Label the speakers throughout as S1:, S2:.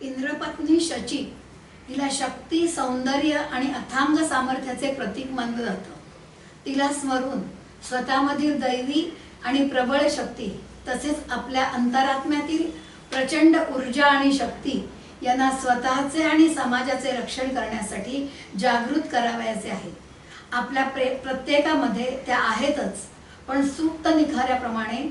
S1: इंद्रपत्नी शची हिला शक्ती, सौंदर्य आणि अथांग सामर्थ्याचे प्रतीक मानलं जातं. तिला स्मरून स्वतःमधील दैवी आणि प्रबळ शक्ती तसेच आपल्या अंतरात्म्यातील प्रचंड ऊर्जा आणि शक्ती यांना स्वतःचे आणि समाजाचे रक्षण करण्यासाठी जागृत करावयाचे आहे. आपल्या प्रत्येकामध्ये त्या आहेतच, पण सुप्त निखाऱ्याप्रमाणे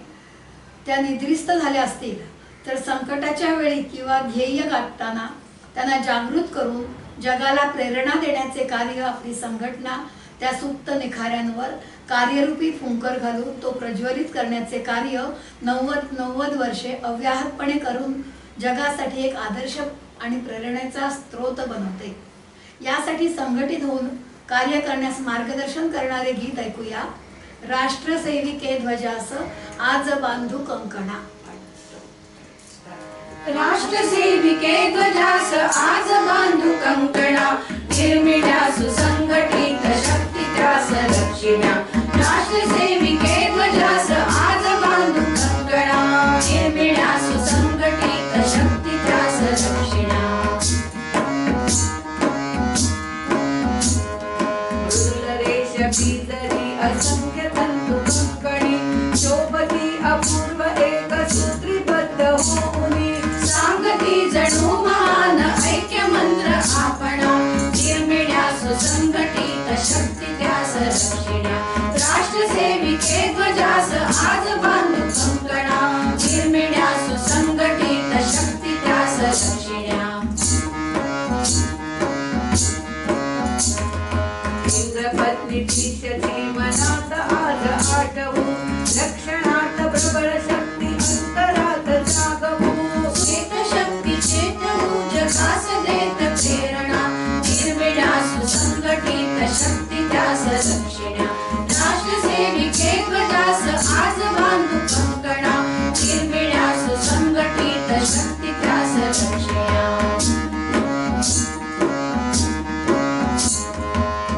S1: त्या निद्रिस्त झाल्या असतील तर संकटाच्या वेळी किंवा ध्येय गाठताना त्यांना जागृत करून जगाला प्रेरणा देण्याचे कार्य आपली संघटना त्या सुप्त निखाऱ्यांवर कार्यरूपी फुंकर घालून तो प्रज्वलित करण्याचे कार्य 90 वर्षे अव्याहतपणे करून जगासाठी एक आदर्श आणि प्रेरणेचा स्रोत बनवते. यासाठी संघटित होऊन कार्य करण्यास मार्गदर्शन करणारे गीत ऐकूया. राष्ट्रसेविके ध्वजास आज बांधू कंकणा.
S2: राष्ट्रसेविके ध्वजास आज बांधू कंकणा, निर्मिण्या सुसंघटित शक्ती त्यास रक्षिण्या. राष्ट्रसेविके ध्वजास आज बांधू कंकणा, निर्मिण्या सुसंघटित शक्ती त्यास रक्षिण्या. मृदुलरेष बीजरी असंख्य तंतु कंकणी, शोभती अपूर्व एक सूत्रीबद्ध होऊनी. सांगती जणू महान ऐक्य मंत्र आपणा, निर्मिण्या सुसंघटित शक्ती त्यास रक्षिण्या. राष्ट्रसेविके ध्वजास आज बांधू कंकणा, निर्मिण्या सुसंघटित शक्ती त्यास रक्षिण्या. इंद्रपत्नी शची मनात आज आठवू, लक्षणात प्रबळ शक्ती अंतरात जागवू. चेत शक्ती चेतवू जगास देत प्रेरणा, निर्मिण्या सुसंघटित शक्ती त्यास रक्षिण्या. राष्ट्रसेविके ध्वजास आज बांधू कंकणा, निर्मिण्या सुसंघटित शक्ती त्यास रक्षिण्या.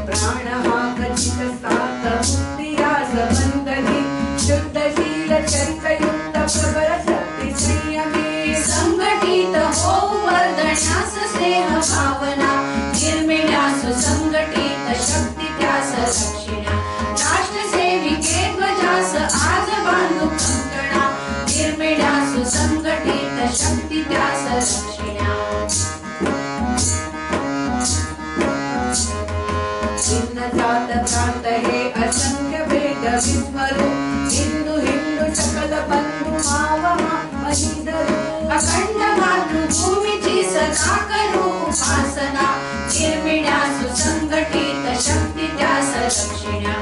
S2: प्राण हा कथित सात मुक्तियास बंधनी, शुद्धशील चरितयुक्त प्रबळ शक्ती संयमी. संघटित होऊ वर्धण्यास स्नेह भावना, निर्मिण्या सुसंघटित शक्ती त्यास रक्षिण्या. राष्ट्रसेविके ध्वजास आज बांधू कंकणा, निर्मिण्या सुसंघटित शक्ती त्यास रक्षिण्या. भिन्न जात प्रांत हे असंख्य भेद विस्मरू, हिंदू हिंदू सकल बंधू मावहा महीधरू. अखंड मातृभूमीची सदा करू उपासना, निर्मिण्या सुसंघटित शक्ती त्यास रक्षिण्या.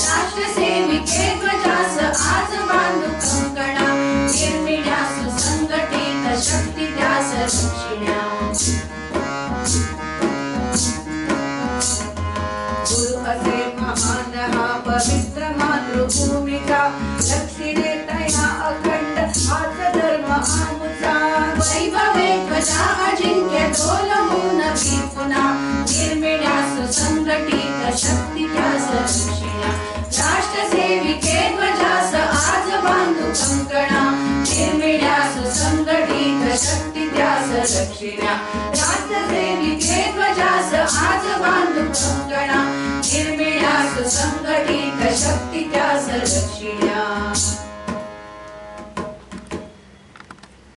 S2: राष्ट्रसेविके ध्वजास आज बांधू कंकणा, निर्मिण्या सुसंघटित शक्ती त्यास रक्षिण्या. गुरु असे महान हा पवित्र मातृभूमीचा, दक्षिणे तया अखंड हाच धर्म आमुचा. वैभवे ध्वजा अजिंक्य डोलवून विपुना, निर्मिण्या सुसंघटित शक्ती त्यास रक्षिण्या. राष्ट्रसेविके ध्वजास आज बांधू कंकणा, निर्मिण्या सुसंघटित शक्ती त्यास रक्षिण्या. राष्ट्रसेविके ध्वजास आज बांधू कंकणा, निर्मिण्या सुसंघटित शक्ती त्यास रक्षिण्या.